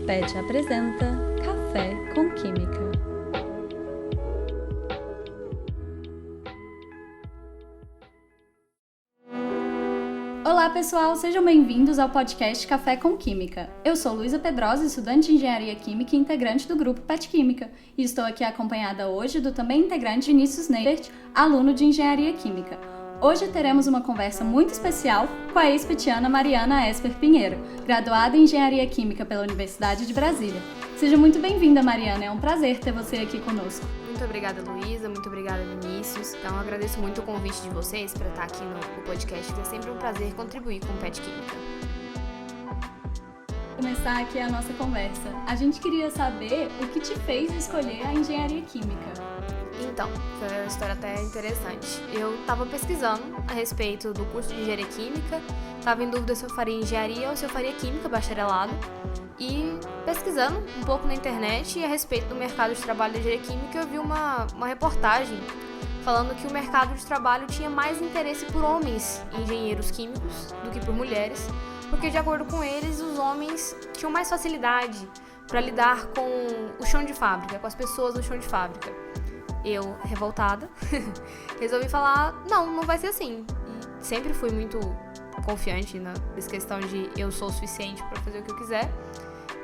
PET apresenta Café com Química. Olá pessoal, sejam bem-vindos ao podcast Café com Química. Eu sou Luísa Pedrosa, estudante de Engenharia Química e integrante do grupo PET Química, e estou aqui acompanhada hoje do também integrante Vinícius Neibert, aluno de Engenharia Química. Hoje teremos uma conversa muito especial com a ex-petiana Mariana Esper Pinheiro, graduada em Engenharia Química pela Universidade de Brasília. Seja muito bem-vinda, Mariana, é um prazer ter você aqui conosco. Muito obrigada, Luísa, muito obrigada, Vinícius. Então, eu agradeço muito o convite de vocês para estar aqui no podcast, que é sempre um prazer contribuir com o PET Química. Para começar aqui a nossa conversa, a gente queria saber o que te fez escolher a Engenharia Química. Então, foi uma história até interessante. Eu estava pesquisando a respeito do curso de Engenharia Química, estava em dúvida se eu faria Engenharia ou se eu faria Química, bacharelado, e pesquisando um pouco na internet a respeito do mercado de trabalho da Engenharia Química, eu vi uma reportagem falando que o mercado de trabalho tinha mais interesse por homens engenheiros químicos do que por mulheres, porque, de acordo com eles, os homens tinham mais facilidade para lidar com o chão de fábrica, com as pessoas no chão de fábrica. Eu, revoltada, resolvi falar, não vai ser assim. E sempre fui muito confiante nessa questão de eu sou o suficiente para fazer o que eu quiser.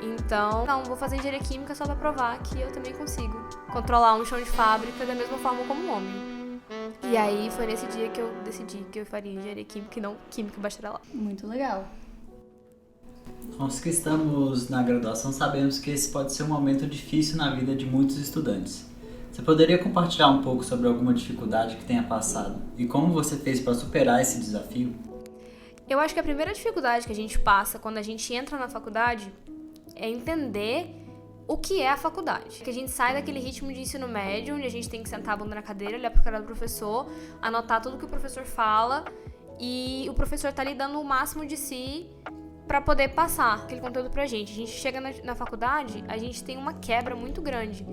Então, vou fazer Engenharia Química só para provar que eu também consigo controlar um chão de fábrica da mesma forma como um homem. E aí foi nesse dia que eu decidi que eu faria Engenharia Química e não Química bacharelado. Muito legal. Nós que estamos na graduação sabemos que esse pode ser um momento difícil na vida de muitos estudantes. Você poderia compartilhar um pouco sobre alguma dificuldade que tenha passado e como você fez para superar esse desafio? Eu acho que a primeira dificuldade que a gente passa quando a gente entra na faculdade é entender o que é a faculdade. Que a gente sai daquele ritmo de ensino médio, onde a gente tem que sentar a bunda na cadeira, olhar pro cara do professor, anotar tudo que o professor fala e o professor tá ali dando o máximo de si para poder passar aquele conteúdo pra gente. A gente chega na faculdade, a gente tem uma quebra muito grande.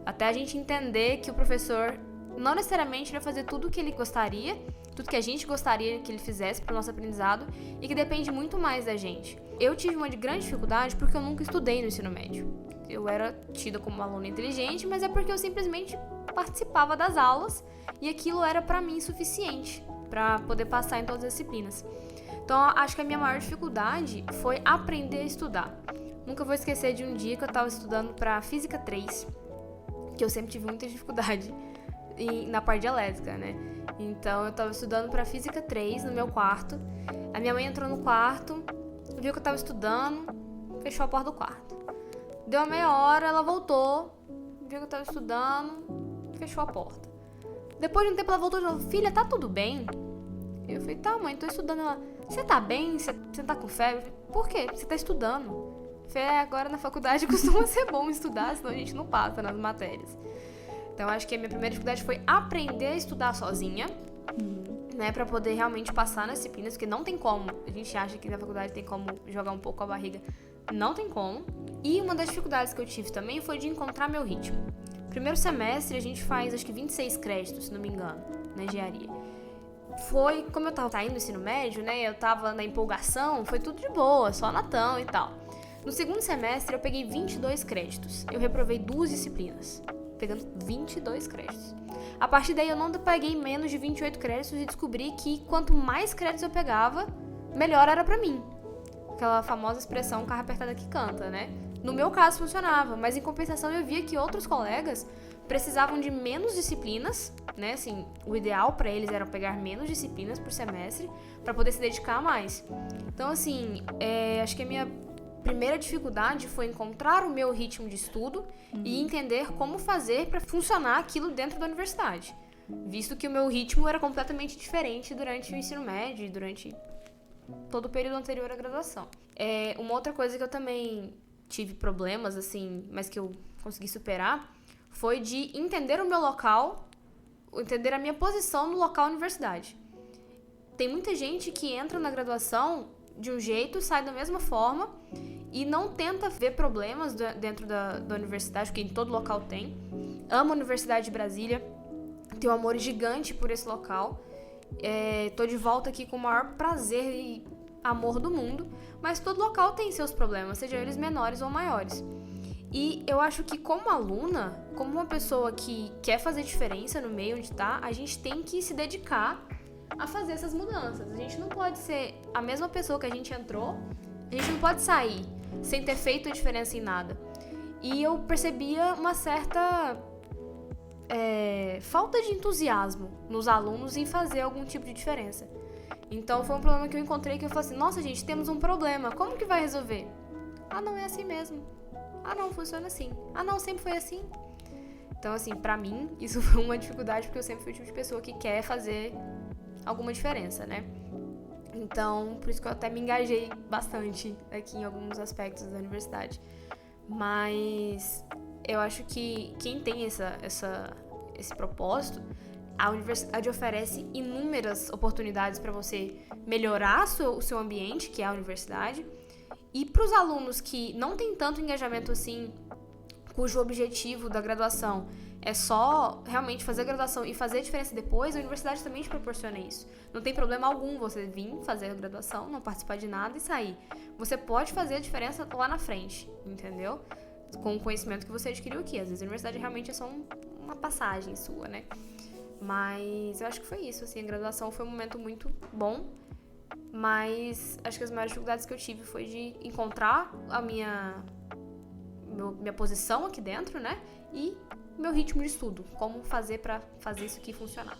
Até a gente entender que o professor não necessariamente vai fazer tudo o que ele gostaria, tudo que a gente gostaria que ele fizesse para o nosso aprendizado e que depende muito mais da gente. Eu tive uma grande dificuldade porque eu nunca estudei no ensino médio. Eu era tida como uma aluna inteligente, mas é porque eu simplesmente participava das aulas e aquilo era para mim suficiente para poder passar em todas as disciplinas. Então, acho que a minha maior dificuldade foi aprender a estudar. Nunca vou esquecer de um dia que eu estava estudando para Física 3, que eu sempre tive muita dificuldade na parte de elétrica, né? Então, eu tava estudando pra Física 3 no meu quarto. A minha mãe entrou no quarto, viu que eu tava estudando, fechou a porta do quarto. Deu uma meia hora, ela voltou, viu que eu tava estudando, fechou a porta. Depois de um tempo, ela voltou e falou, filha, tá tudo bem? Eu falei, tá, mãe, tô estudando. Ela, você tá bem? Você tá com febre? Eu falei, por quê? Você tá estudando. Agora na faculdade costuma ser bom estudar, senão a gente não passa nas matérias. Então, acho que a minha primeira dificuldade foi aprender a estudar sozinha, né, pra poder realmente passar nas disciplinas, porque não tem como. A gente acha que na faculdade tem como jogar um pouco a barriga. Não tem como. E uma das dificuldades que eu tive também foi de encontrar meu ritmo. Primeiro semestre a gente faz, acho que 26 créditos, se não me engano, na engenharia. Foi, como eu tava saindo do ensino médio, né, eu tava na empolgação, foi tudo de boa, só natão e tal. No segundo semestre, eu peguei 22 créditos. Eu reprovei 2 disciplinas, pegando 22 créditos. A partir daí, eu não peguei menos de 28 créditos e descobri que quanto mais créditos eu pegava, melhor era pra mim. Aquela famosa expressão, carro apertado que canta, né? No meu caso, funcionava, mas em compensação, eu via que outros colegas precisavam de menos disciplinas, né? Assim, o ideal pra eles era pegar menos disciplinas por semestre pra poder se dedicar mais. Então, assim, acho que a minha primeira dificuldade foi encontrar o meu ritmo de estudo e entender como fazer para funcionar aquilo dentro da universidade, visto que o meu ritmo era completamente diferente durante o ensino médio e durante todo o período anterior à graduação. Uma outra coisa que eu também tive problemas, assim, mas que eu consegui superar, foi de entender o meu local, entender a minha posição no local universidade. Tem muita gente que entra na graduação de um jeito, sai da mesma forma e não tenta ver problemas dentro da universidade, porque em todo local tem. Amo a Universidade de Brasília, tenho um amor gigante por esse local. Tô de volta aqui com o maior prazer e amor do mundo, mas todo local tem seus problemas, sejam eles menores ou maiores. E eu acho que como aluna, como uma pessoa que quer fazer diferença no meio onde tá, a gente tem que se dedicar a fazer essas mudanças. A gente não pode ser a mesma pessoa que a gente entrou, a gente não pode sair sem ter feito a diferença em nada. E eu percebia uma certa falta de entusiasmo nos alunos em fazer algum tipo de diferença. Então foi um problema que eu encontrei, que eu falei assim, nossa gente, temos um problema, como que vai resolver? Ah, não, é assim mesmo. Ah, não, funciona assim. Ah, não, sempre foi assim. Então, assim, pra mim, isso foi uma dificuldade, porque eu sempre fui o tipo de pessoa que quer fazer alguma diferença, né? Então, por isso que eu até me engajei bastante aqui em alguns aspectos da universidade. Mas eu acho que quem tem esse propósito, a universidade oferece inúmeras oportunidades para você melhorar o seu ambiente, que é a universidade. E para os alunos que não têm tanto engajamento assim, cujo objetivo da graduação é só realmente fazer a graduação e fazer a diferença depois, a universidade também te proporciona isso. Não tem problema algum você vir fazer a graduação, não participar de nada e sair. Você pode fazer a diferença lá na frente, entendeu? Com o conhecimento que você adquiriu aqui. Às vezes a universidade realmente é só uma passagem sua, né? Mas eu acho que foi isso, assim, a graduação foi um momento muito bom. Mas acho que as maiores dificuldades que eu tive foi de encontrar a minha posição aqui dentro, né? E meu ritmo de estudo. Como fazer pra fazer isso aqui funcionar.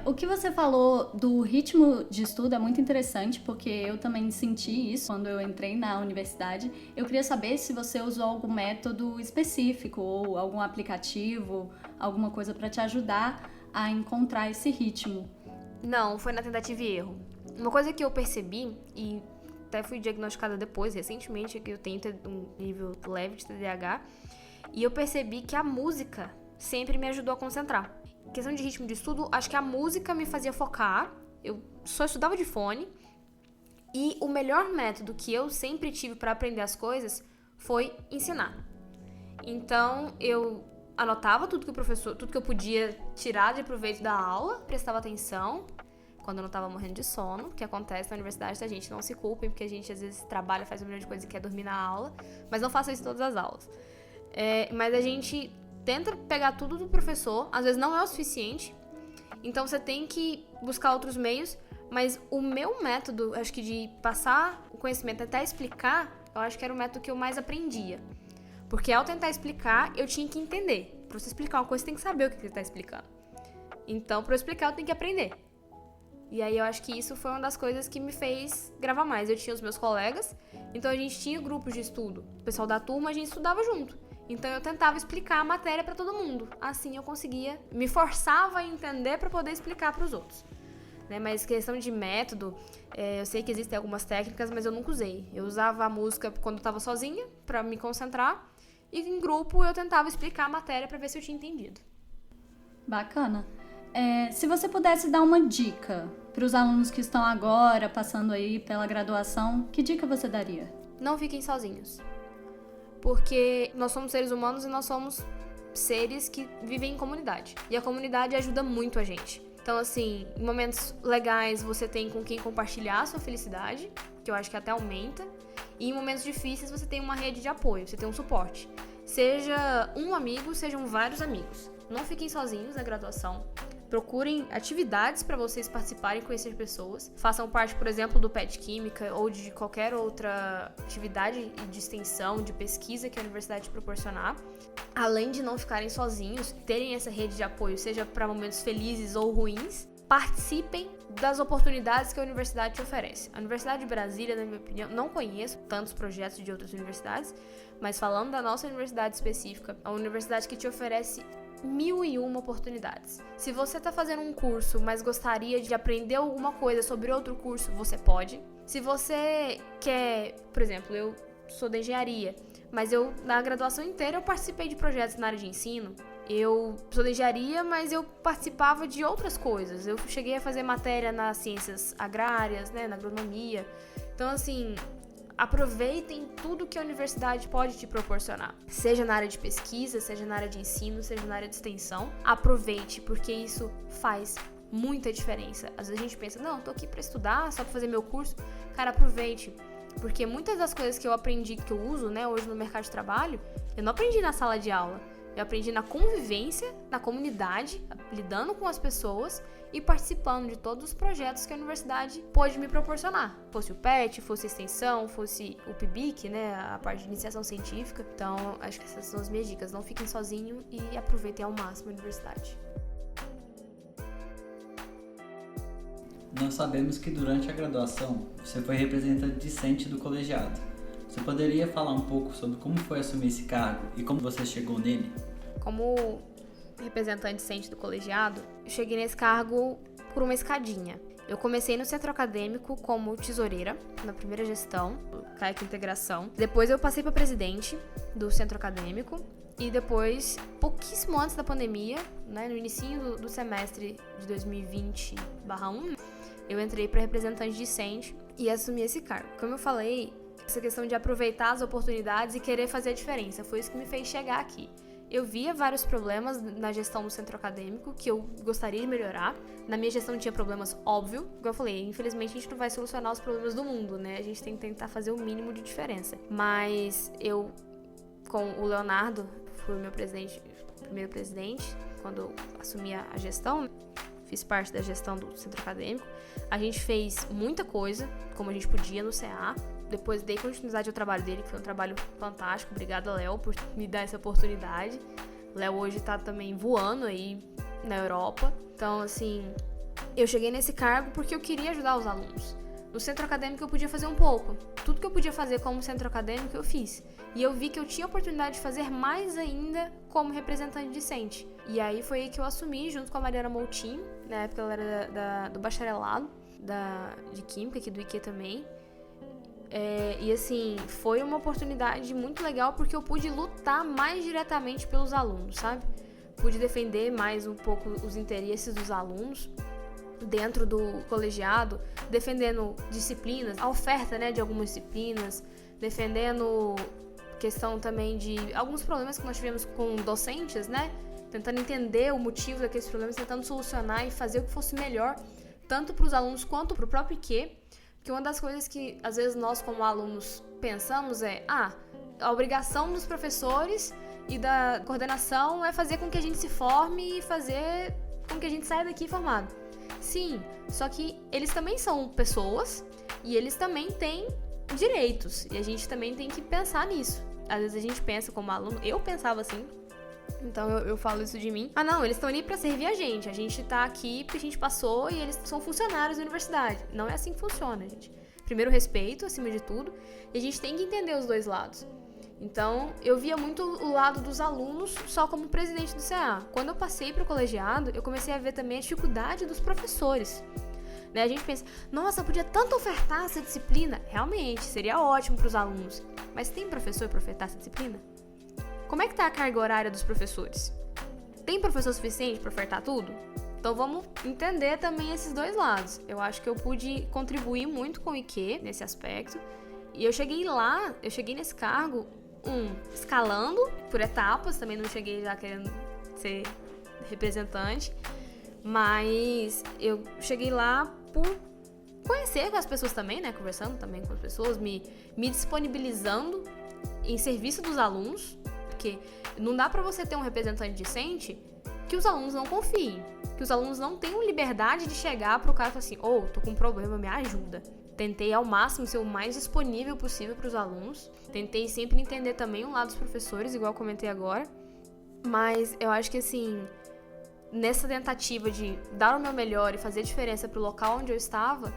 O que você falou do ritmo de estudo é muito interessante, porque eu também senti isso quando eu entrei na universidade. Eu queria saber se você usou algum método específico ou algum aplicativo, alguma coisa para te ajudar a encontrar esse ritmo. Não, foi na tentativa e erro. Uma coisa que eu percebi, e até fui diagnosticada depois, recentemente, que eu tenho um nível leve de TDAH, e eu percebi que a música sempre me ajudou a concentrar. Em questão de ritmo de estudo, acho que a música me fazia focar, eu só estudava de fone, e o melhor método que eu sempre tive para aprender as coisas foi ensinar. Então, eu anotava tudo que eu podia tirar de proveito da aula, prestava atenção quando eu não estava morrendo de sono, que acontece na universidade, a gente não se culpem, porque a gente às vezes trabalha, faz um milhão de coisas e quer dormir na aula, mas não faça isso em todas as aulas. Mas a gente tenta pegar tudo do professor, às vezes não é o suficiente, então você tem que buscar outros meios, mas o meu método, acho que de passar o conhecimento até explicar, eu acho que era o método que eu mais aprendia. Porque ao tentar explicar, eu tinha que entender. Pra você explicar uma coisa, você tem que saber o que você tá explicando. Então, pra eu explicar, eu tenho que aprender. E aí, eu acho que isso foi uma das coisas que me fez gravar mais. Eu tinha os meus colegas, então a gente tinha grupos de estudo. O pessoal da turma, a gente estudava junto. Então, eu tentava explicar a matéria pra todo mundo. Assim, eu conseguia, me forçava a entender pra poder explicar pros outros. Né? Mas questão de método, eu sei que existem algumas técnicas, mas eu nunca usei. Eu usava a música quando eu tava sozinha, pra me concentrar. E em grupo eu tentava explicar a matéria para ver se eu tinha entendido. Bacana. Se você pudesse dar uma dica para os alunos que estão agora passando aí pela graduação, que dica você daria? Não fiquem sozinhos. Porque nós somos seres humanos e nós somos seres que vivem em comunidade. E a comunidade ajuda muito a gente. Então, assim, em momentos legais você tem com quem compartilhar a sua felicidade, que eu acho que até aumenta. E em momentos difíceis você tem uma rede de apoio, você tem um suporte. Seja um amigo, sejam vários amigos. Não fiquem sozinhos na graduação. Procurem atividades para vocês participarem e conhecer pessoas. Façam parte, por exemplo, do PET Química ou de qualquer outra atividade de extensão, de pesquisa que a universidade proporcionar. Além de não ficarem sozinhos, terem essa rede de apoio, seja para momentos felizes ou ruins, participem das oportunidades que a universidade te oferece. A Universidade de Brasília, na minha opinião, não conheço tantos projetos de outras universidades, mas falando da nossa universidade específica, é uma universidade que te oferece 1001 oportunidades. Se você está fazendo um curso, mas gostaria de aprender alguma coisa sobre outro curso, você pode. Se você quer, por exemplo, eu sou da engenharia, mas na graduação inteira eu participei de projetos na área de ensino. Eu sou da engenharia, mas eu participava de outras coisas. Eu cheguei a fazer matéria nas ciências agrárias, né, na agronomia. Então, assim, aproveitem tudo que a universidade pode te proporcionar. Seja na área de pesquisa, seja na área de ensino, seja na área de extensão. Aproveite, porque isso faz muita diferença. Às vezes a gente pensa, não, tô aqui pra estudar, só pra fazer meu curso. Cara, aproveite, porque muitas das coisas que eu aprendi, que eu uso, né, hoje no mercado de trabalho, eu não aprendi na sala de aula. Eu aprendi na convivência, na comunidade, lidando com as pessoas e participando de todos os projetos que a universidade pôde me proporcionar. Fosse o PET, fosse a extensão, fosse o PIBIC, né, a parte de iniciação científica. Então, acho que essas são as minhas dicas. Não fiquem sozinhos e aproveitem ao máximo a universidade. Nós sabemos que durante a graduação você foi representante discente do colegiado. Você poderia falar um pouco sobre como foi assumir esse cargo e como você chegou nele? Como representante discente do colegiado, eu cheguei nesse cargo por uma escadinha. Eu comecei no centro acadêmico como tesoureira, na primeira gestão, do CAEC Integração. Depois eu passei para presidente do centro acadêmico. E depois, pouquíssimo antes da pandemia, né, no início do semestre de 2020/1, eu entrei para representante discente e assumi esse cargo. Como eu falei, essa questão de aproveitar as oportunidades e querer fazer a diferença, foi isso que me fez chegar aqui. Eu via vários problemas na gestão do centro acadêmico que eu gostaria de melhorar. Na minha gestão tinha problemas, óbvio. Como eu falei, infelizmente a gente não vai solucionar os problemas do mundo, né? A gente tem que tentar fazer o mínimo de diferença. Mas eu, com o Leonardo, fui o meu primeiro presidente, quando eu assumi a gestão, fiz parte da gestão do centro acadêmico. A gente fez muita coisa, como a gente podia no CA. Depois dei continuidade ao trabalho dele, que foi um trabalho fantástico. Obrigada, Léo, por me dar essa oportunidade. Léo hoje tá também voando aí na Europa. Então, assim, eu cheguei nesse cargo porque eu queria ajudar os alunos. No centro acadêmico eu podia fazer um pouco. Tudo que eu podia fazer como centro acadêmico eu fiz. E eu vi que eu tinha a oportunidade de fazer mais ainda como representante discente. E aí foi aí que eu assumi, junto com a Mariana Moutinho. Na época ela era do bacharelado de Química, aqui do IQ também. E assim, foi uma oportunidade muito legal porque eu pude lutar mais diretamente pelos alunos, sabe? Pude defender mais um pouco os interesses dos alunos dentro do colegiado, defendendo disciplinas, a oferta, né, de algumas disciplinas, defendendo questão também de alguns problemas que nós tivemos com docentes, né? Tentando entender o motivo daqueles problemas, tentando solucionar e fazer o que fosse melhor, tanto para os alunos quanto para o próprio IQ. Porque uma das coisas que, às vezes, nós como alunos pensamos é a obrigação dos professores e da coordenação é fazer com que a gente se forme e fazer com que a gente saia daqui formado. Sim, só que eles também são pessoas e eles também têm direitos e a gente também tem que pensar nisso. Às vezes a gente pensa como aluno, eu pensava assim, então eu falo isso de mim. Não, eles estão ali pra servir a gente tá aqui porque a gente passou e eles são funcionários da universidade. Não é assim que funciona, gente. Primeiro, respeito, acima de tudo, e a gente tem que entender os dois lados. Então, eu via muito o lado dos alunos só como presidente do CA. Quando eu passei pro colegiado, eu comecei a ver também a dificuldade dos professores. Né? A gente pensa, nossa, podia tanto ofertar essa disciplina. Realmente, seria ótimo pros alunos. Mas tem professor para ofertar essa disciplina? Como é que tá a carga horária dos professores? Tem professor suficiente para ofertar tudo? Então vamos entender também esses dois lados. Eu acho que eu pude contribuir muito com o IQ nesse aspecto. E eu cheguei nesse cargo, escalando por etapas, também não cheguei já querendo ser representante, mas eu cheguei lá por conhecer com as pessoas também, né, conversando também com as pessoas, me disponibilizando em serviço dos alunos, porque não dá pra você ter um representante discente que os alunos não confiem, que os alunos não tenham liberdade de chegar pro cara e falar assim, tô com um problema, me ajuda. Tentei ao máximo ser o mais disponível possível para os alunos. Tentei sempre entender também o lado dos professores, igual eu comentei agora. Mas eu acho que assim, nessa tentativa de dar o meu melhor e fazer diferença pro local onde eu estava,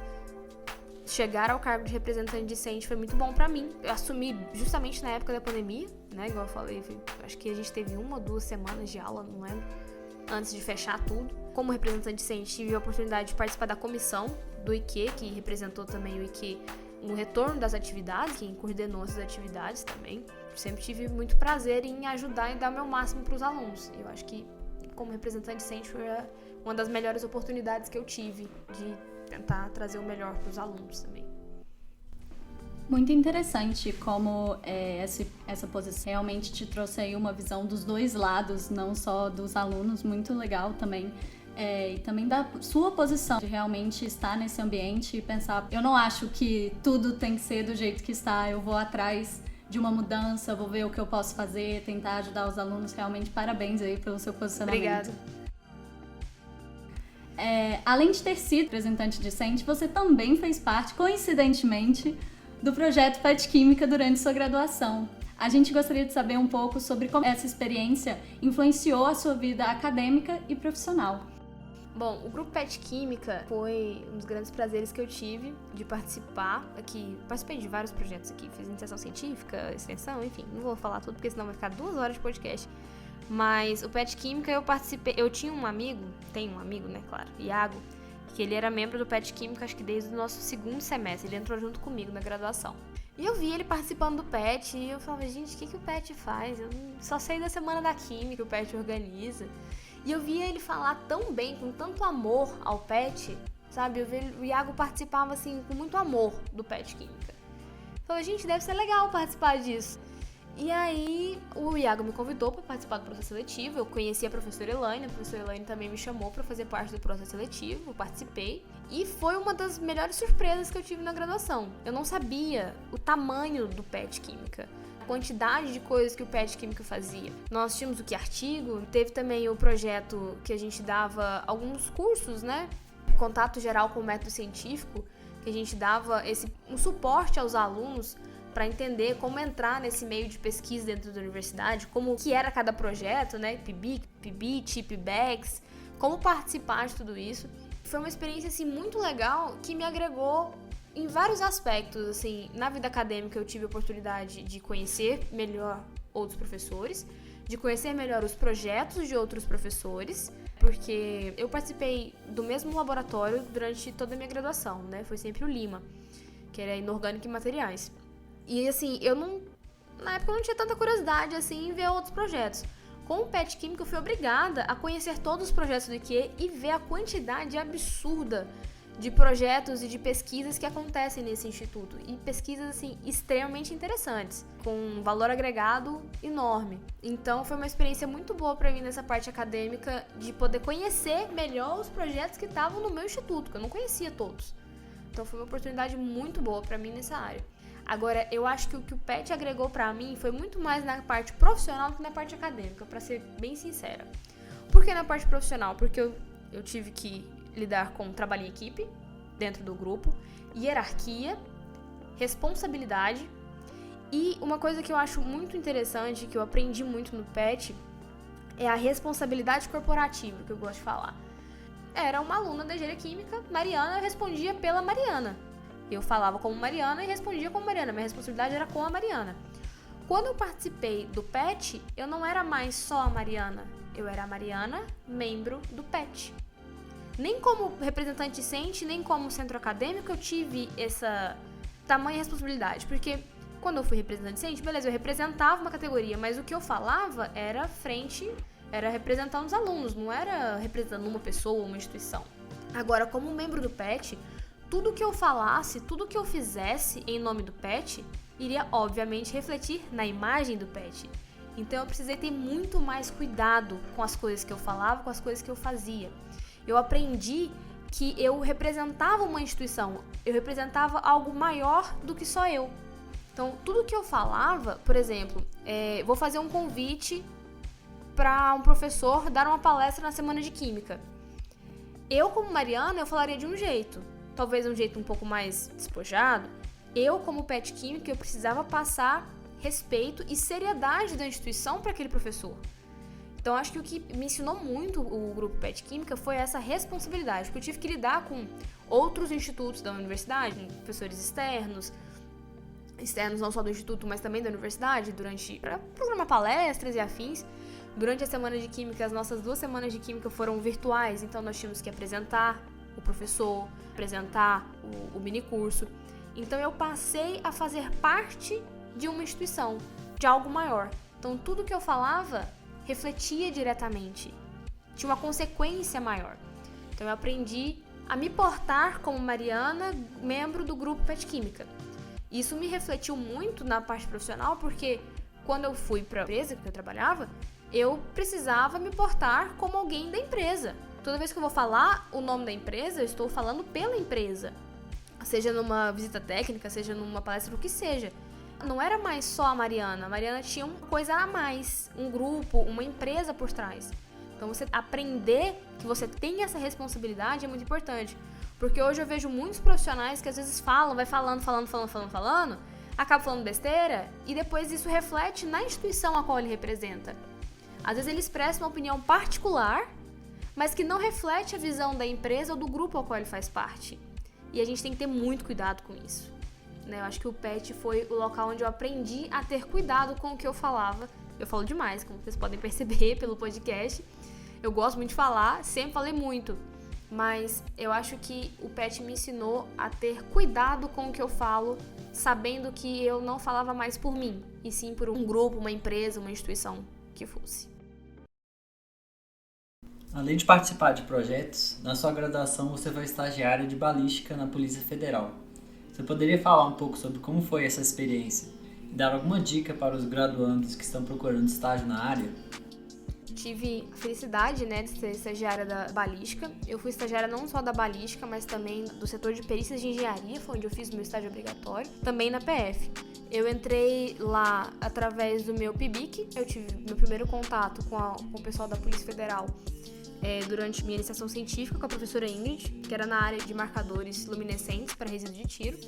chegar ao cargo de representante discente foi muito bom para mim. Eu assumi justamente na época da pandemia, né? Igual eu falei, acho que a gente teve 1 ou 2 semanas de aula, não lembro, antes de fechar tudo. Como representante discente, tive a oportunidade de participar da comissão do IQ, que representou também o IQ no retorno das atividades, quem coordenou essas atividades também. Sempre tive muito prazer em ajudar e dar o meu máximo para os alunos. Eu acho que, como representante discente, foi uma das melhores oportunidades que eu tive de tentar trazer o melhor para os alunos também. Muito interessante como essa posição realmente te trouxe aí uma visão dos dois lados, não só dos alunos, muito legal também e também da sua posição de realmente estar nesse ambiente e pensar, eu não acho que tudo tem que ser do jeito que está, eu vou atrás de uma mudança, vou ver o que eu posso fazer, tentar ajudar os alunos. Realmente, parabéns aí pelo seu posicionamento. Obrigada. Além de ter sido representante discente, você também fez parte, coincidentemente, do projeto PET Química durante sua graduação. A gente gostaria de saber um pouco sobre como essa experiência influenciou a sua vida acadêmica e profissional. Bom, o grupo PET Química foi um dos grandes prazeres que eu tive de participar aqui. Participei de vários projetos aqui, fiz iniciação científica, extensão, enfim, não vou falar tudo porque senão vai ficar 2 horas de podcast. Mas o PET Química eu participei, eu tinha um amigo, tenho um amigo, né, claro, Iago, que ele era membro do PET Química, acho que desde o nosso 2º semestre, ele entrou junto comigo na graduação. E eu vi ele participando do PET e eu falava, gente, o que o PET faz? Eu só sei da Semana da Química que o PET organiza. E eu via ele falar tão bem, com tanto amor ao PET, sabe? Eu vi o Iago participava, assim, com muito amor do PET Química. Eu falei, gente, deve ser legal participar disso. E aí, o Iago me convidou para participar do processo seletivo. Eu conheci a professora Elaine, a professora Elaine também me chamou para fazer parte do processo seletivo. Eu participei e foi uma das melhores surpresas que eu tive na graduação. Eu não sabia o tamanho do PET Química, a quantidade de coisas que o PET Química fazia. Nós tínhamos o que artigo, teve também o projeto que a gente dava alguns cursos, né? Contato geral com o método científico, que a gente dava um suporte aos alunos para entender como entrar nesse meio de pesquisa dentro da universidade, como que era cada projeto, né, PIBIT, PIBEX, como participar de tudo isso. Foi uma experiência assim muito legal que me agregou em vários aspectos. Assim, na vida acadêmica eu tive a oportunidade de conhecer melhor outros professores, de conhecer melhor os projetos de outros professores, porque eu participei do mesmo laboratório durante toda a minha graduação, né? Foi sempre o Lima, que era inorgânico e materiais. E assim, na época eu não tinha tanta curiosidade assim em ver outros projetos. Com o PET Química eu fui obrigada a conhecer todos os projetos do IQE e ver a quantidade absurda de projetos e de pesquisas que acontecem nesse instituto. E pesquisas assim extremamente interessantes, com um valor agregado enorme. Então foi uma experiência muito boa para mim nessa parte acadêmica de poder conhecer melhor os projetos que estavam no meu instituto, que eu não conhecia todos. Então foi uma oportunidade muito boa para mim nessa área. Agora, eu acho que o que o PET agregou pra mim foi muito mais na parte profissional do que na parte acadêmica, pra ser bem sincera. Por que na parte profissional? Porque eu tive que lidar com trabalho em equipe, dentro do grupo, hierarquia, responsabilidade e uma coisa que eu acho muito interessante, que eu aprendi muito no PET, é a responsabilidade corporativa, que eu gosto de falar. Era uma aluna da engenharia química, Mariana, eu respondia pela Mariana. Eu falava como Mariana e respondia como Mariana. Minha responsabilidade era com a Mariana. Quando eu participei do PET, eu não era mais só a Mariana. Eu era a Mariana, membro do PET. Nem como representante discente, nem como centro acadêmico eu tive essa tamanha responsabilidade. Porque quando eu fui representante discente, beleza, eu representava uma categoria, mas o que eu falava era representando os alunos, não era representando uma pessoa ou uma instituição. Agora, como membro do PET, tudo que eu falasse, tudo que eu fizesse em nome do PET, iria obviamente refletir na imagem do PET. Então eu precisei ter muito mais cuidado com as coisas que eu falava, com as coisas que eu fazia. Eu aprendi que eu representava uma instituição, eu representava algo maior do que só eu. Então tudo que eu falava, por exemplo, vou fazer um convite para um professor dar uma palestra na Semana de Química. Eu, como Mariana, eu falaria de um jeito. Talvez um jeito um pouco mais despojado. Eu, como PET Química, eu precisava passar respeito e seriedade da instituição para aquele professor. Então, acho que o que me ensinou muito o grupo PET Química foi essa responsabilidade, porque eu tive que lidar com outros institutos da universidade, com professores externos não só do instituto, mas também da universidade, para programar palestras e afins. Durante a Semana de Química, as nossas 2 semanas de Química foram virtuais, então nós tínhamos que apresentar o professor, apresentar o minicurso. Então eu passei a fazer parte de uma instituição, de algo maior. Então tudo que eu falava refletia diretamente, tinha uma consequência maior. Então eu aprendi a me portar como Mariana, membro do grupo PET Química. Isso me refletiu muito na parte profissional, porque quando eu fui para a empresa que eu trabalhava, eu precisava me portar como alguém da empresa. Toda vez que eu vou falar o nome da empresa, eu estou falando pela empresa. Seja numa visita técnica, seja numa palestra, o que seja. Não era mais só a Mariana. A Mariana tinha uma coisa a mais, um grupo, uma empresa por trás. Então, você aprender que você tem essa responsabilidade é muito importante. Porque hoje eu vejo muitos profissionais que às vezes vai falando, acabam falando besteira e depois isso reflete na instituição a qual ele representa. Às vezes ele expressa uma opinião particular, mas que não reflete a visão da empresa ou do grupo ao qual ele faz parte. E a gente tem que ter muito cuidado com isso. Eu acho que o PET foi o local onde eu aprendi a ter cuidado com o que eu falava. Eu falo demais, como vocês podem perceber pelo podcast. Eu gosto muito de falar, sempre falei muito. Mas eu acho que o PET me ensinou a ter cuidado com o que eu falo, sabendo que eu não falava mais por mim, e sim por um grupo, uma empresa, uma instituição que fosse. Além de participar de projetos, na sua graduação você foi estagiária de balística na Polícia Federal. Você poderia falar um pouco sobre como foi essa experiência e dar alguma dica para os graduandos que estão procurando estágio na área? Tive a felicidade, de ser estagiária da balística. Eu fui estagiária não só da balística, mas também do setor de perícias de engenharia, foi onde eu fiz o meu estágio obrigatório, também na PF. Eu entrei lá através do meu PIBIC, eu tive meu primeiro contato com o pessoal da Polícia Federal durante minha iniciação científica com a professora Ingrid, que era na área de marcadores luminescentes para resíduo de tiro.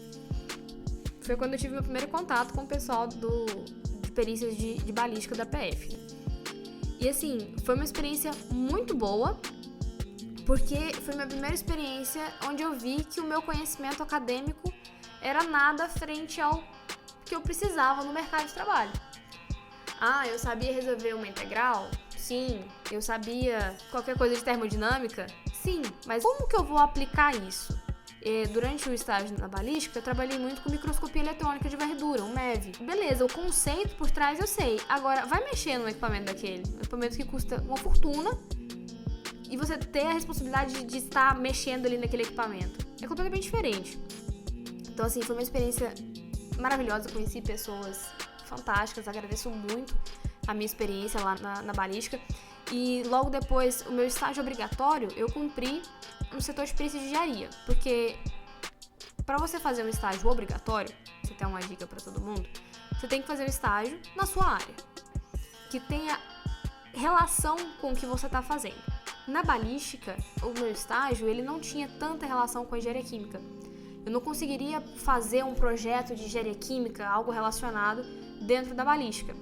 Foi quando eu tive meu primeiro contato com o pessoal de perícias de balística da PF. E assim, foi uma experiência muito boa, porque foi minha primeira experiência onde eu vi que o meu conhecimento acadêmico era nada frente ao que eu precisava no mercado de trabalho. Eu sabia resolver uma integral? Sim. Eu sabia qualquer coisa de termodinâmica? Sim. Mas como que eu vou aplicar isso? Durante o estágio na balística, eu trabalhei muito com microscopia eletrônica de varredura, um MEV. Beleza, o conceito por trás eu sei. Agora, vai mexer no equipamento daquele. Um equipamento que custa uma fortuna e você ter a responsabilidade de estar mexendo ali naquele equipamento. É completamente diferente. Então, assim, foi uma experiência maravilhosa. Eu conheci pessoas fantásticas, agradeço muito a minha experiência lá na balística. E logo depois, o meu estágio obrigatório, eu cumpri no setor de perícia de engenharia, porque para você fazer um estágio obrigatório, você tem uma dica para todo mundo, você tem que fazer um estágio na sua área, que tenha relação com o que você está fazendo. Na balística, o meu estágio, ele não tinha tanta relação com a engenharia química. Eu não conseguiria fazer um projeto de engenharia química, algo relacionado dentro da balística.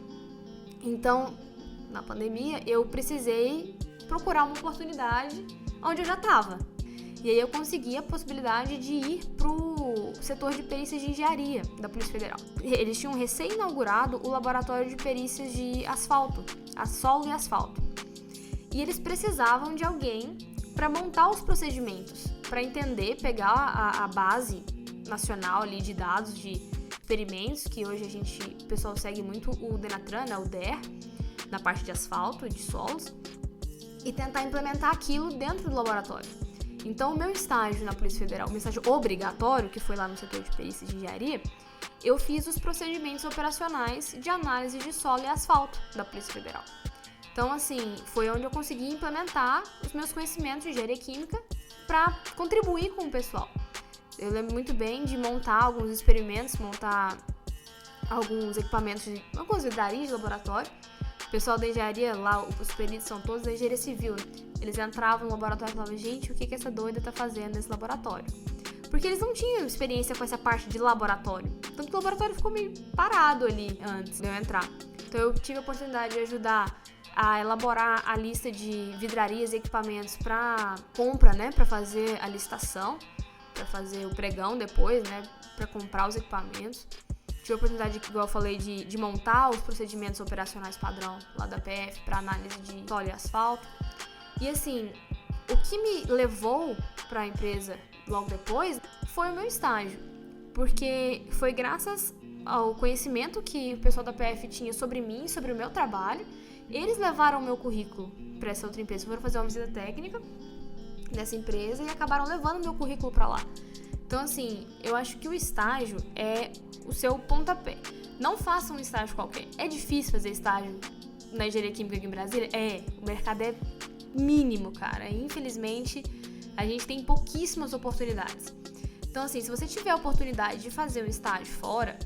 Então, na pandemia, eu precisei procurar uma oportunidade onde eu já estava. E aí eu consegui a possibilidade de ir pro setor de perícias de engenharia da Polícia Federal. Eles tinham recém-inaugurado o laboratório de perícias de asfalto, solo e asfalto. E eles precisavam de alguém para montar os procedimentos, para entender, pegar a base nacional ali de dados de experimentos, que hoje o pessoal segue muito o Denatran, o DER, na parte de asfalto, de solos, e tentar implementar aquilo dentro do laboratório. Então, o meu estágio na Polícia Federal, o meu estágio obrigatório, que foi lá no setor de perícia de engenharia, eu fiz os procedimentos operacionais de análise de solo e asfalto da Polícia Federal. Então, assim, foi onde eu consegui implementar os meus conhecimentos de engenharia química para contribuir com o pessoal. Eu lembro muito bem de montar alguns experimentos, montar alguns equipamentos, algumas vidrarias de laboratório. O pessoal da engenharia lá, os peritos são todos da engenharia civil, eles entravam no laboratório e falavam, gente, o que essa doida tá fazendo nesse laboratório? Porque eles não tinham experiência com essa parte de laboratório. Tanto que o laboratório ficou meio parado ali antes de eu entrar. Então eu tive a oportunidade de ajudar a elaborar a lista de vidrarias e equipamentos para compra, para fazer a licitação, para fazer o pregão depois, para comprar os equipamentos. Tive a oportunidade, igual eu falei, de montar os procedimentos operacionais padrão lá da PF para análise de solo e asfalto. E assim, o que me levou para a empresa logo depois foi o meu estágio, porque foi graças ao conhecimento que o pessoal da PF tinha sobre mim, sobre o meu trabalho. Eles levaram o meu currículo para essa outra empresa, foram fazer uma visita técnica dessa empresa e acabaram levando o meu currículo para lá. Então, assim, eu acho que o estágio é o seu pontapé. Não faça um estágio qualquer. É difícil fazer estágio na engenharia química aqui em Brasília? O mercado é mínimo, cara. Infelizmente, a gente tem pouquíssimas oportunidades. Então, assim, se você tiver a oportunidade de fazer um estágio fora,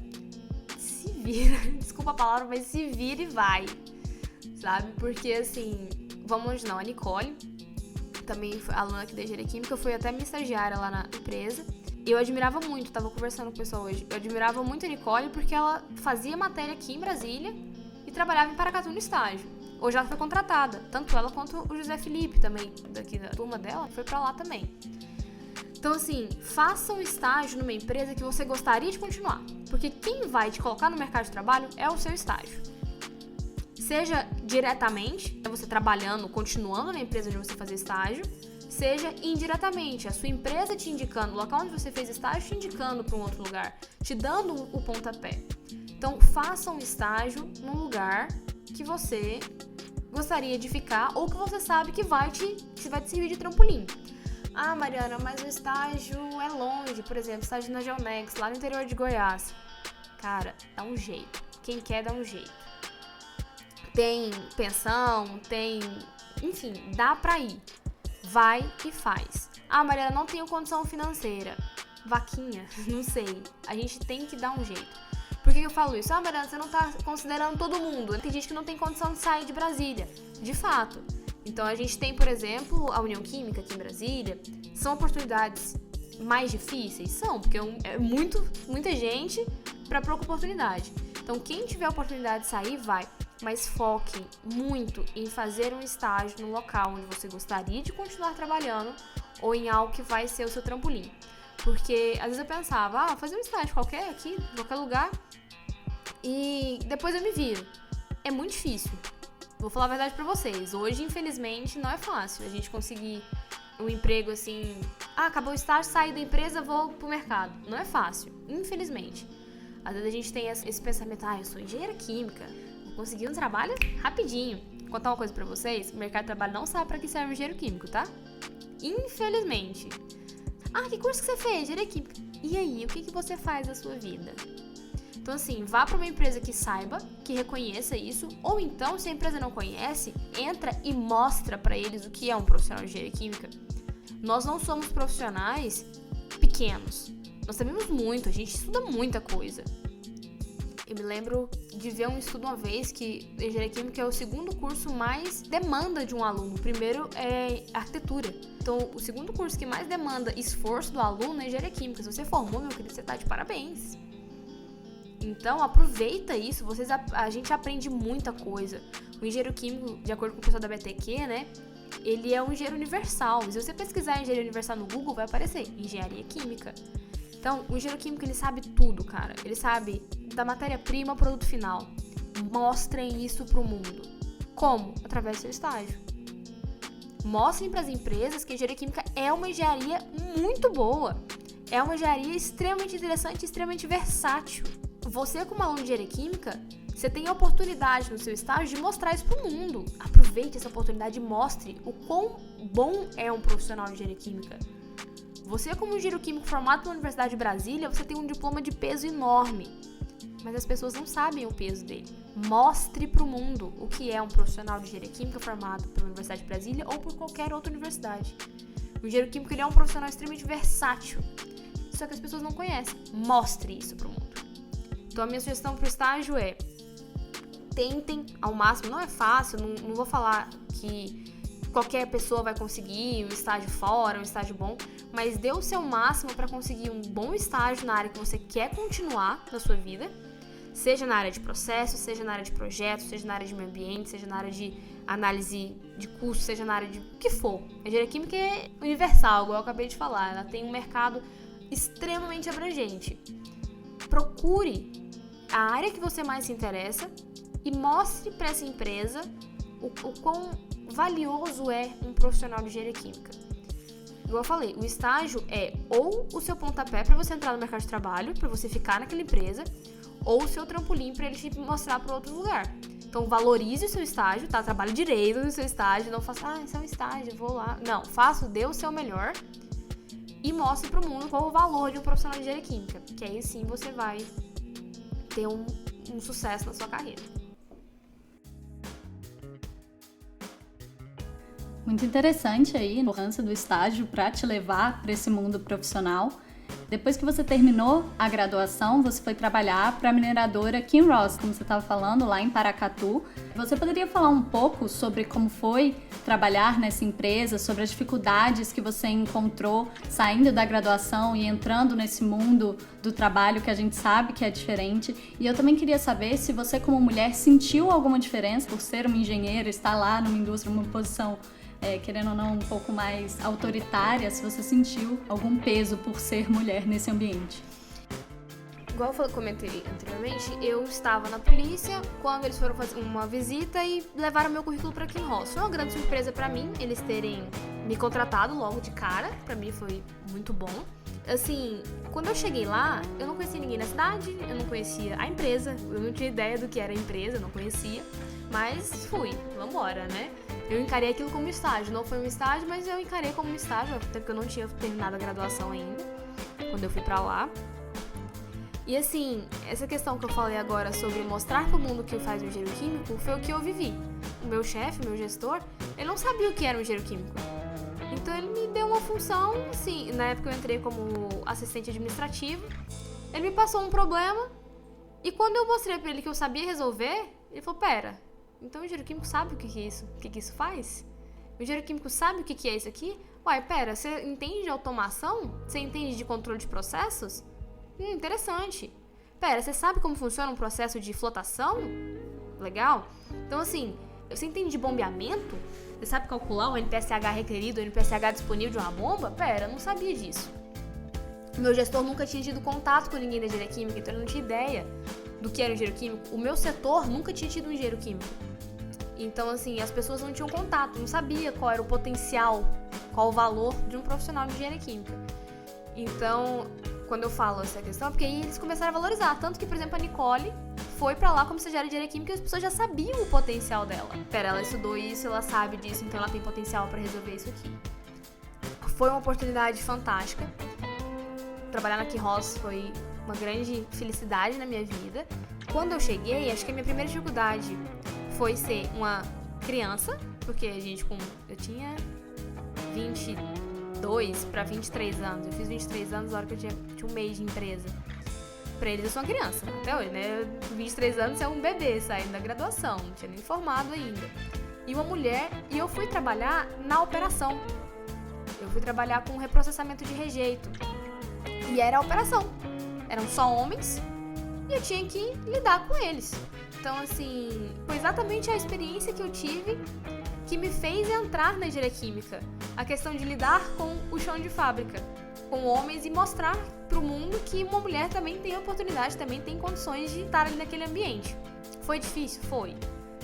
se vira, desculpa a palavra, mas se vira e vai, sabe? Porque, assim, vamos longe não, a Nicole, também aluna aqui da Engenharia Química, foi até minha estagiária lá na empresa. Eu admirava muito, tava conversando com o pessoal hoje, eu admirava muito a Nicole porque ela fazia matéria aqui em Brasília e trabalhava em Paracatu no estágio. Hoje ela foi contratada, tanto ela quanto o José Felipe também, daqui da turma dela, foi pra lá também. Então, assim, faça um estágio numa empresa que você gostaria de continuar, porque quem vai te colocar no mercado de trabalho é o seu estágio. Seja diretamente, é você trabalhando, continuando na empresa onde você fazia estágio, seja indiretamente, a sua empresa te indicando, o local onde você fez estágio te indicando para um outro lugar, te dando o pontapé. Então, faça um estágio num lugar que você gostaria de ficar ou que você sabe que vai te servir de trampolim. Ah, Mariana, mas o estágio é longe, por exemplo, estágio na Geonex, lá no interior de Goiás. Cara, dá um jeito. Quem quer dá um jeito. Tem pensão, enfim, dá pra ir. Vai e faz. Ah, Mariana, não tenho condição financeira. Vaquinha, não sei. A gente tem que dar um jeito. Por que eu falo isso? Ah, Mariana, você não tá considerando todo mundo. Tem gente que não tem condição de sair de Brasília. De fato. Então, a gente tem, por exemplo, a União Química aqui em Brasília. São oportunidades mais difíceis? São, porque é muita gente para pouca oportunidade. Então, quem tiver a oportunidade de sair, vai. Mas foque muito em fazer um estágio no local onde você gostaria de continuar trabalhando ou em algo que vai ser o seu trampolim. Porque, às vezes eu pensava, fazer um estágio qualquer aqui, em qualquer lugar, e depois eu me viro. É muito difícil. Vou falar a verdade pra vocês. Hoje, infelizmente, não é fácil a gente conseguir um emprego assim... acabou o estágio, saí da empresa, vou pro mercado. Não é fácil, infelizmente. Às vezes a gente tem esse pensamento, eu sou engenheira química, vou conseguir um trabalho rapidinho. Vou contar uma coisa pra vocês, o mercado de trabalho não sabe pra que serve o engenheiro químico, tá? Infelizmente. Que curso que você fez? Engenharia química. E aí, o que você faz da sua vida? Então, assim, vá para uma empresa que saiba, que reconheça isso, ou então, se a empresa não conhece, entra e mostra para eles o que é um profissional de engenharia química. Nós não somos profissionais pequenos. Nós sabemos muito, a gente estuda muita coisa. Eu me lembro de ver um estudo uma vez que engenharia química é o segundo curso mais demanda de um aluno. O primeiro é arquitetura. Então, o segundo curso que mais demanda esforço do aluno é engenharia química. Se você formou, meu querido, você tá de parabéns. Então, aproveita isso, a gente aprende muita coisa. O engenheiro químico, de acordo com o pessoal da BTQ, né, ele é um engenheiro universal. Se você pesquisar engenharia universal no Google, vai aparecer engenharia química. Então, o engenheiro químico, ele sabe tudo, cara. Ele sabe da matéria-prima ao produto final. Mostrem isso pro mundo. Como? Através do seu estágio. Mostrem para as empresas que a engenharia química é uma engenharia muito boa. É uma engenharia extremamente interessante e extremamente versátil. Você, como aluno de engenharia química, você tem a oportunidade no seu estágio de mostrar isso pro mundo. Aproveite essa oportunidade e mostre o quão bom é um profissional de engenharia química. Você, como engenheiro químico formado pela Universidade de Brasília, você tem um diploma de peso enorme. Mas as pessoas não sabem o peso dele. Mostre pro mundo o que é um profissional de engenharia química formado pela Universidade de Brasília ou por qualquer outra universidade. O engenheiro químico, ele é um profissional extremamente versátil. Só que as pessoas não conhecem. Mostre isso pro mundo. Então, a minha sugestão pro estágio é: tentem ao máximo. Não é fácil, não vou falar que qualquer pessoa vai conseguir um estágio fora, um estágio bom, mas dê o seu máximo para conseguir um bom estágio na área que você quer continuar na sua vida, seja na área de processo, seja na área de projetos, seja na área de meio ambiente, seja na área de análise de custo, seja na área de o que for. A engenharia química é universal, igual eu acabei de falar, ela tem um mercado extremamente abrangente. Procure a área que você mais se interessa e mostre para essa empresa o quão valioso é um profissional de engenharia química. Igual eu falei, o estágio é ou o seu pontapé para você entrar no mercado de trabalho, para você ficar naquela empresa, ou o seu trampolim para ele te mostrar para outro lugar. Então, valorize o seu estágio, tá? Trabalhe direito no seu estágio, não faça, isso é um estágio, vou lá. Não, dê o seu melhor e mostre para o mundo qual o valor de um profissional de engenharia química, que aí sim você vai ter um sucesso na sua carreira. Muito interessante aí a importância do estágio para te levar para esse mundo profissional. Depois que você terminou a graduação, você foi trabalhar para a mineradora Kinross, como você estava falando, lá em Paracatu. Você poderia falar um pouco sobre como foi trabalhar nessa empresa, sobre as dificuldades que você encontrou saindo da graduação e entrando nesse mundo do trabalho que a gente sabe que é diferente? E eu também queria saber se você, como mulher, sentiu alguma diferença por ser uma engenheira, estar lá numa indústria, numa posição querendo ou não, um pouco mais autoritária, se você sentiu algum peso por ser mulher nesse ambiente. Igual eu comentei anteriormente, eu estava na polícia quando eles foram fazer uma visita e levaram meu currículo para Kinross. Foi uma grande surpresa para mim, eles terem me contratado logo de cara, para mim foi muito bom. Assim, quando eu cheguei lá, eu não conhecia ninguém na cidade, eu não conhecia a empresa, eu não tinha ideia do que era a empresa, eu não conhecia, mas fui, vambora, né? Eu encarei aquilo como estágio, não foi um estágio, mas eu encarei como um estágio, até porque eu não tinha terminado a graduação ainda, quando eu fui pra lá. E assim, essa questão que eu falei agora sobre mostrar pro mundo o que faz o engenheiro químico, foi o que eu vivi. O meu chefe, o meu gestor, ele não sabia o que era um engenheiro químico. Então ele me deu uma função, assim, na época eu entrei como assistente administrativo, ele me passou um problema, e quando eu mostrei pra ele que eu sabia resolver, ele falou, pera, então o engenheiro químico sabe o que é isso? O que isso faz? O engenheiro químico sabe o que é isso aqui? Uai, pera, você entende de automação? Você entende de controle de processos? Interessante. Pera, você sabe como funciona um processo de flotação? Legal. Então, assim, você entende de bombeamento? Você sabe calcular o NPSH requerido, o NPSH disponível de uma bomba? Pera, eu não sabia disso. Meu gestor nunca tinha tido contato com ninguém da engenharia química, então ele não tinha ideia do que era um engenheiro químico. O meu setor nunca tinha tido um engenheiro químico. Então, assim, as pessoas não tinham contato, não sabia qual era o potencial, qual o valor de um profissional de engenharia química. Então, quando eu falo essa questão, é porque aí eles começaram a valorizar. Tanto que, por exemplo, a Nicole foi pra lá como estagiária de engenharia química e as pessoas já sabiam o potencial dela. Pera, ela estudou isso, ela sabe disso, então ela tem potencial pra resolver isso aqui. Foi uma oportunidade fantástica. Trabalhar na Kinross foi uma grande felicidade na minha vida. Quando eu cheguei, acho que a minha primeira dificuldade foi ser uma criança, porque eu tinha 22 para 23 anos. Eu fiz 23 anos na hora que eu tinha um mês de empresa. Pra eles eu sou uma criança, até hoje, né? 23 anos é um bebê saindo da graduação, não tinha nem formado ainda. E uma mulher, e eu fui trabalhar na operação. Eu fui trabalhar com reprocessamento de rejeito. E era a operação. Eram só homens e eu tinha que lidar com eles. Então, assim, foi exatamente a experiência que eu tive que me fez entrar na engenharia química. A questão de lidar com o chão de fábrica, com homens e mostrar pro mundo que uma mulher também tem oportunidade, também tem condições de estar ali naquele ambiente. Foi difícil? Foi.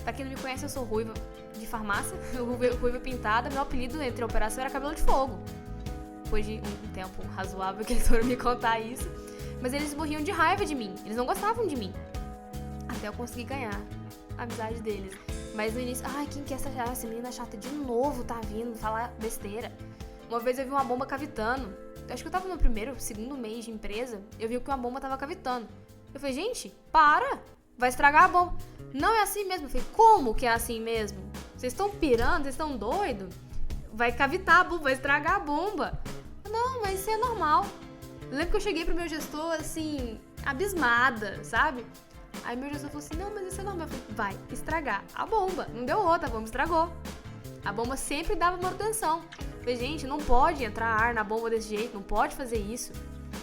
Pra quem não me conhece, eu sou ruiva de farmácia, ruiva pintada. Meu apelido entre a operação era cabelo de fogo. Depois de um tempo razoável que eles foram me contar isso. Mas eles morriam de raiva de mim. Eles não gostavam de mim. Até eu conseguir ganhar a amizade deles. Mas no início, quem que é essa menina chata de novo tá vindo falar besteira? Uma vez eu vi uma bomba cavitando. Acho que eu tava no segundo mês de empresa. Eu vi que uma bomba tava cavitando. Eu falei, gente, para! Vai estragar a bomba. Não é assim mesmo. Eu falei, como que é assim mesmo? Vocês estão pirando? Vocês estão doidos? Vai cavitar a bomba, vai estragar a bomba. Não, mas isso é normal. Eu lembro que eu cheguei pro meu gestor, assim, abismada, sabe? Aí meu gestor falou assim, não, mas isso é normal. Eu falei, vai estragar a bomba. Não deu outra, a bomba estragou. A bomba sempre dava manutenção. Eu falei, gente, não pode entrar ar na bomba desse jeito, não pode fazer isso.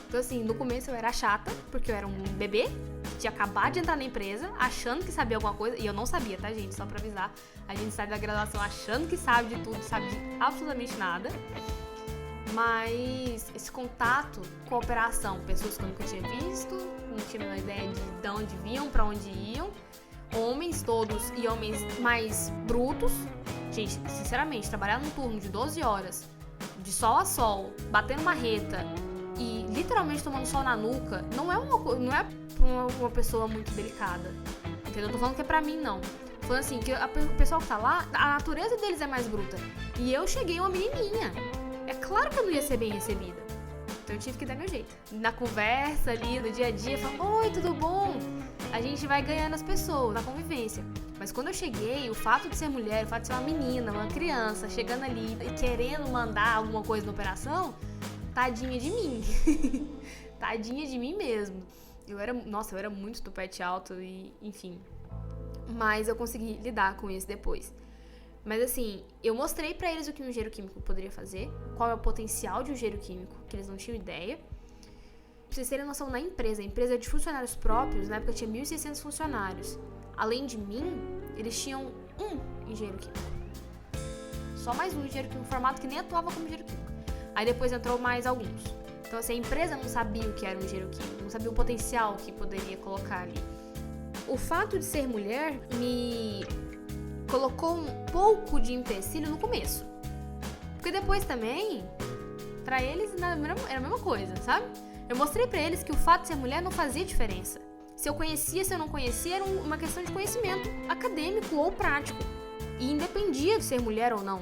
Então, assim, no começo eu era chata, porque eu era um bebê, que tinha acabado de entrar na empresa, achando que sabia alguma coisa, e eu não sabia, tá, gente? Só pra avisar, a gente sai da graduação achando que sabe de tudo, sabe de absolutamente nada. Mas esse contato com a operação, pessoas que eu nunca tinha visto, não tinha a menor ideia de onde vinham, pra onde iam, homens todos e homens mais brutos. Gente, sinceramente, trabalhar num turno de 12 horas, de sol a sol, batendo marreta e literalmente tomando sol na nuca, não é uma pessoa muito delicada. Entendeu? Eu tô falando que é pra mim, não. Tô falando assim, que o pessoal que tá lá, a natureza deles é mais bruta. E eu cheguei uma menininha. É claro que eu não ia ser bem recebida. Então eu tive que dar meu jeito. Na conversa ali, no dia a dia, falando, oi, tudo bom? A gente vai ganhando as pessoas na convivência. Mas quando eu cheguei, o fato de ser mulher, o fato de ser uma menina, uma criança, chegando ali e querendo mandar alguma coisa na operação, tadinha de mim. Tadinha de mim mesmo. Eu era muito tupete alto e, enfim. Mas eu consegui lidar com isso depois. Mas assim, eu mostrei pra eles o que um engenheiro químico poderia fazer, qual é o potencial de um engenheiro químico, que eles não tinham ideia. Pra vocês terem noção, a empresa de funcionários próprios, na época tinha 1.600 funcionários. Além de mim, eles tinham um engenheiro químico. Só mais um engenheiro químico formado que nem atuava como engenheiro químico. Aí depois entrou mais alguns. Então assim, a empresa não sabia o que era um engenheiro químico, não sabia o potencial que poderia colocar ali. O fato de ser mulher me colocou um pouco de empecilho no começo. Porque depois também, pra eles era a mesma coisa, sabe? Eu mostrei pra eles que o fato de ser mulher não fazia diferença. Se eu conhecia, se eu não conhecia, era uma questão de conhecimento acadêmico ou prático. E independia de ser mulher ou não.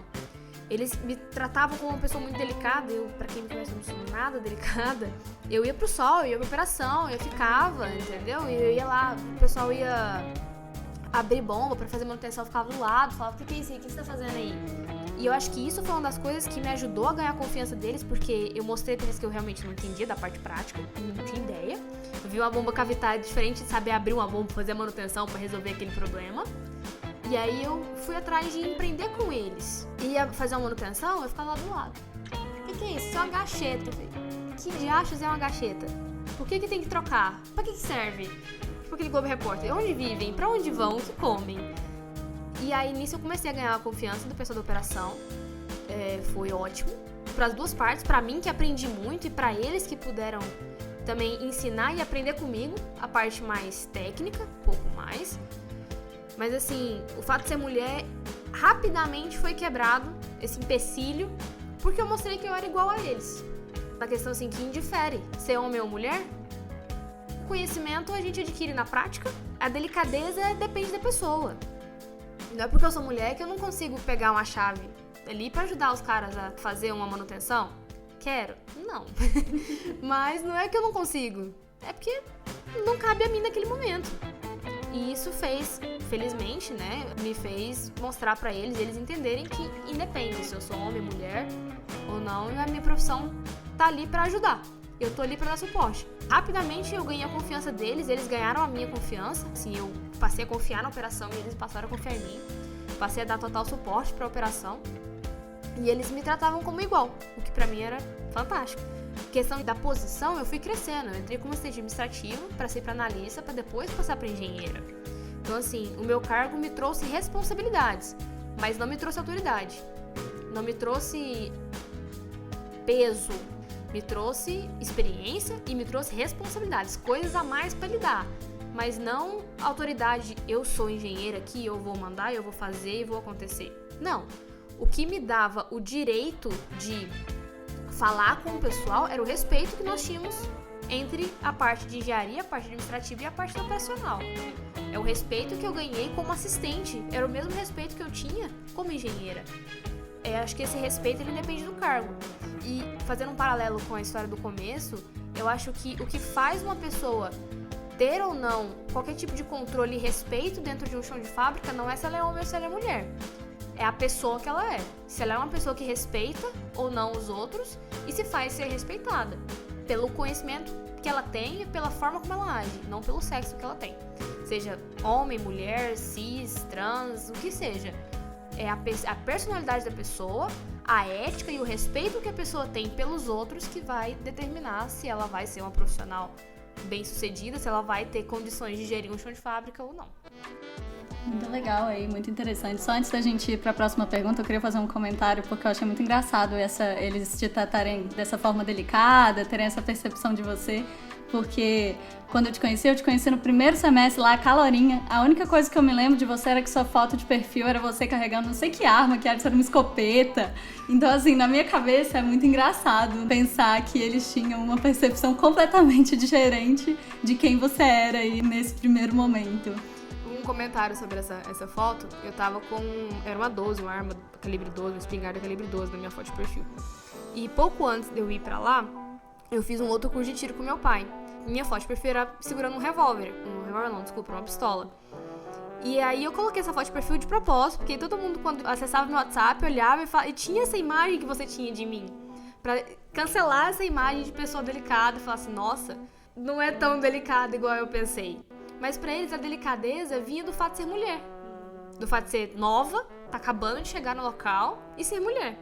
Eles me tratavam como uma pessoa muito delicada. Eu, pra quem me conhece, não sou nada delicada. Eu ia pro sol, eu ia pra operação, eu ficava, entendeu? Eu ia lá, o pessoal ia abrir bomba pra fazer manutenção, eu ficava do lado, falava, o que é isso aí? O que você tá fazendo aí? E eu acho que isso foi uma das coisas que me ajudou a ganhar a confiança deles, porque eu mostrei pra eles que eu realmente não entendia da parte prática, não tinha ideia. Eu vi uma bomba cavitária diferente de saber abrir uma bomba, fazer a manutenção pra resolver aquele problema. E aí eu fui atrás de empreender com eles. Ia fazer uma manutenção, eu ficava lá do lado. O que é isso? Isso é uma gacheta, filho. Que diachos é uma gacheta? Por que tem que trocar? Pra que serve? Tipo aquele Globo Repórter. Onde vivem? Pra onde vão? O que comem? E aí nisso eu comecei a ganhar a confiança do pessoal da operação. Foi ótimo. Para as duas partes, pra mim que aprendi muito e pra eles que puderam também ensinar e aprender comigo a parte mais técnica, um pouco mais. Mas assim, o fato de ser mulher rapidamente foi quebrado, esse empecilho, porque eu mostrei que eu era igual a eles. Na questão assim, que indifere ser homem ou mulher, o conhecimento a gente adquire na prática, a delicadeza depende da pessoa. Não é porque eu sou mulher que eu não consigo pegar uma chave ali pra ajudar os caras a fazer uma manutenção. Quero? Não. Mas não é que eu não consigo, é porque não cabe a mim naquele momento. E isso fez, felizmente, né, me fez mostrar pra eles entenderem que independe se eu sou homem, mulher ou não, a minha profissão tá ali pra ajudar. Eu tô ali pra dar suporte. Rapidamente eu ganhei a confiança deles, eles ganharam a minha confiança. Assim, eu passei a confiar na operação e eles passaram a confiar em mim. Passei a dar total suporte pra operação. E eles me tratavam como igual, o que pra mim era fantástico. Questão da posição, eu fui crescendo. Eu entrei como assistente administrativo, passei para analista, para depois passar para engenheira. Então, assim, o meu cargo me trouxe responsabilidades, mas não me trouxe autoridade. Não me trouxe peso. Me trouxe experiência e me trouxe responsabilidades, coisas a mais para lidar. Mas não autoridade, eu sou engenheira aqui, eu vou mandar, eu vou fazer e vou acontecer. Não. O que me dava o direito de falar com o pessoal era o respeito que nós tínhamos entre a parte de engenharia, a parte administrativa e a parte operacional. É o respeito que eu ganhei como assistente, era o mesmo respeito que eu tinha como engenheira. Acho que esse respeito ele depende do cargo. E fazendo um paralelo com a história do começo, eu acho que o que faz uma pessoa ter ou não qualquer tipo de controle e respeito dentro de um chão de fábrica não é se ela é homem ou se ela é mulher. É a pessoa que ela é. Se ela é uma pessoa que respeita ou não os outros e se faz ser respeitada. Pelo conhecimento que ela tem e pela forma como ela age, não pelo sexo que ela tem. Seja homem, mulher, cis, trans, o que seja. É a personalidade da pessoa, a ética e o respeito que a pessoa tem pelos outros que vai determinar se ela vai ser uma profissional bem-sucedida, se ela vai ter condições de gerir um chão de fábrica ou não. Muito legal aí, muito interessante. Só antes da gente ir para a próxima pergunta, eu queria fazer um comentário, porque eu achei muito engraçado eles te tratarem dessa forma delicada, terem essa percepção de você, porque quando eu te conheci no primeiro semestre lá, calorinha, a única coisa que eu me lembro de você era que sua foto de perfil era você carregando não sei que arma, que era uma escopeta. Então, assim, na minha cabeça é muito engraçado pensar que eles tinham uma percepção completamente diferente de quem você era aí nesse primeiro momento. Comentário sobre essa foto, eu tava com... Era uma 12, uma arma calibre 12, uma espingarda calibre 12 na minha foto de perfil. E pouco antes de eu ir pra lá, eu fiz um outro curso de tiro com meu pai. Minha foto de perfil era segurando um revólver. Uma pistola. E aí eu coloquei essa foto de perfil de propósito, porque todo mundo, quando acessava meu WhatsApp, olhava e tinha essa imagem que você tinha de mim. Pra cancelar essa imagem de pessoa delicada e falar assim, nossa, não é tão delicada igual eu pensei. Mas pra eles a delicadeza vinha do fato de ser mulher. Do fato de ser nova, tá acabando de chegar no local e ser mulher.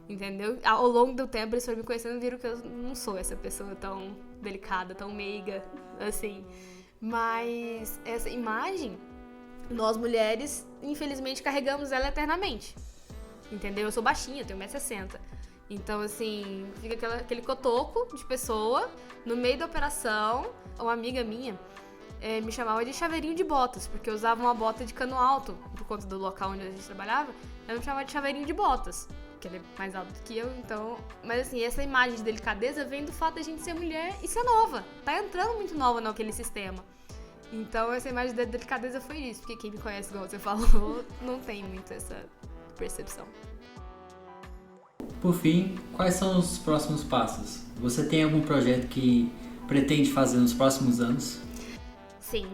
Entendeu? Ao longo do tempo eles foram me conhecendo e viram que eu não sou essa pessoa tão delicada, tão meiga, assim. Mas essa imagem, nós mulheres, infelizmente, carregamos ela eternamente. Entendeu? Eu sou baixinha, eu tenho 1,60 m. Então, assim, fica aquele cotoco de pessoa no meio da operação. Uma amiga minha me chamava de chaveirinho de botas, porque eu usava uma bota de cano alto por conta do local onde a gente trabalhava. Ela me chamava de chaveirinho de botas, que ela é mais alta do que eu, então... Mas, assim, essa imagem de delicadeza vem do fato de a gente ser mulher e ser nova. Tá entrando muito nova naquele sistema. Então, essa imagem da delicadeza foi isso, porque quem me conhece, igual você falou, não tem muito essa percepção. Por fim, quais são os próximos passos? Você tem algum projeto que pretende fazer nos próximos anos? Sim,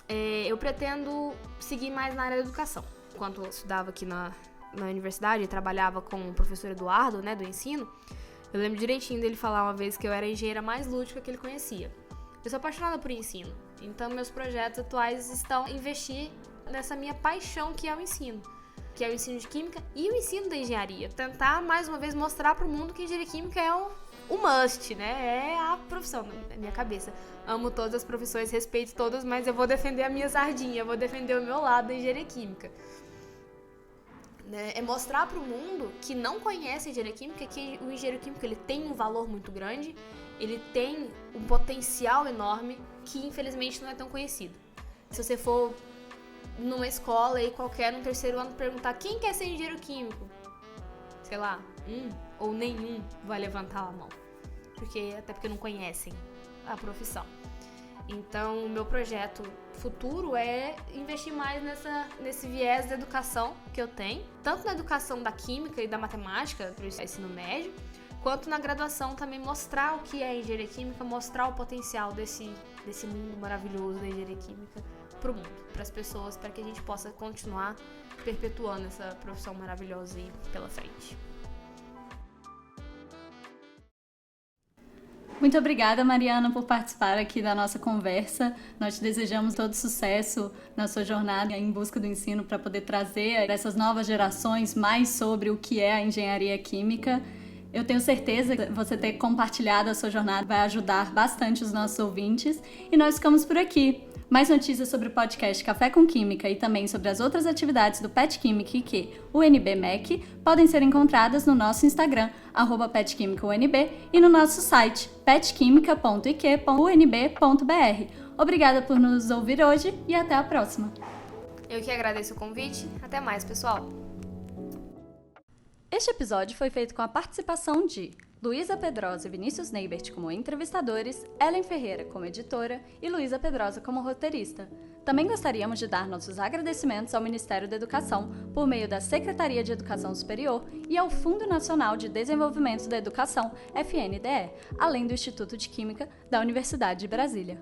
eu pretendo seguir mais na área da educação. Enquanto eu estudava aqui na universidade e trabalhava com o professor Eduardo, né, do ensino, eu lembro direitinho dele falar uma vez que eu era a engenheira mais lúdica que ele conhecia. Eu sou apaixonada por ensino, então meus projetos atuais estão em investir nessa minha paixão que é o ensino de química e o ensino da engenharia. Tentar, mais uma vez, mostrar para o mundo que a engenharia química é um must, né? É a profissão, na minha cabeça. Amo todas as profissões, respeito todas, mas eu vou defender a minha sardinha, eu vou defender o meu lado da engenharia química. É mostrar para o mundo que não conhece a engenharia química que o engenheiro químico ele tem um valor muito grande, ele tem um potencial enorme que, infelizmente, não é tão conhecido. Se você for numa escola aí qualquer, no terceiro ano, perguntar quem quer ser engenheiro químico, sei lá, ou nenhum vai levantar a mão, até porque não conhecem a profissão. Então, o meu projeto futuro é investir mais nesse viés da educação que eu tenho, tanto na educação da química e da matemática, para o ensino médio, quanto na graduação também mostrar o que é engenharia química, mostrar o potencial desse mundo maravilhoso da engenharia química para o mundo, para as pessoas, para que a gente possa continuar perpetuando essa profissão maravilhosa aí pela frente. Muito obrigada, Mariana, por participar aqui da nossa conversa. Nós te desejamos todo sucesso na sua jornada em busca do ensino para poder trazer essas novas gerações mais sobre o que é a engenharia química. Eu tenho certeza que você ter compartilhado a sua jornada vai ajudar bastante os nossos ouvintes. E nós ficamos por aqui. Mais notícias sobre o podcast Café com Química e também sobre as outras atividades do PET Química e que o UNB-MEC podem ser encontradas no nosso Instagram, @petquimicaunb, e no nosso site, petquimica.iq.unb.br. Obrigada por nos ouvir hoje e até a próxima. Eu que agradeço o convite. Até mais, pessoal. Este episódio foi feito com a participação de Luísa Pedrosa e Vinícius Neibert como entrevistadores, Ellen Ferreira como editora e Luísa Pedrosa como roteirista. Também gostaríamos de dar nossos agradecimentos ao Ministério da Educação por meio da Secretaria de Educação Superior e ao Fundo Nacional de Desenvolvimento da Educação, FNDE, além do Instituto de Química da Universidade de Brasília.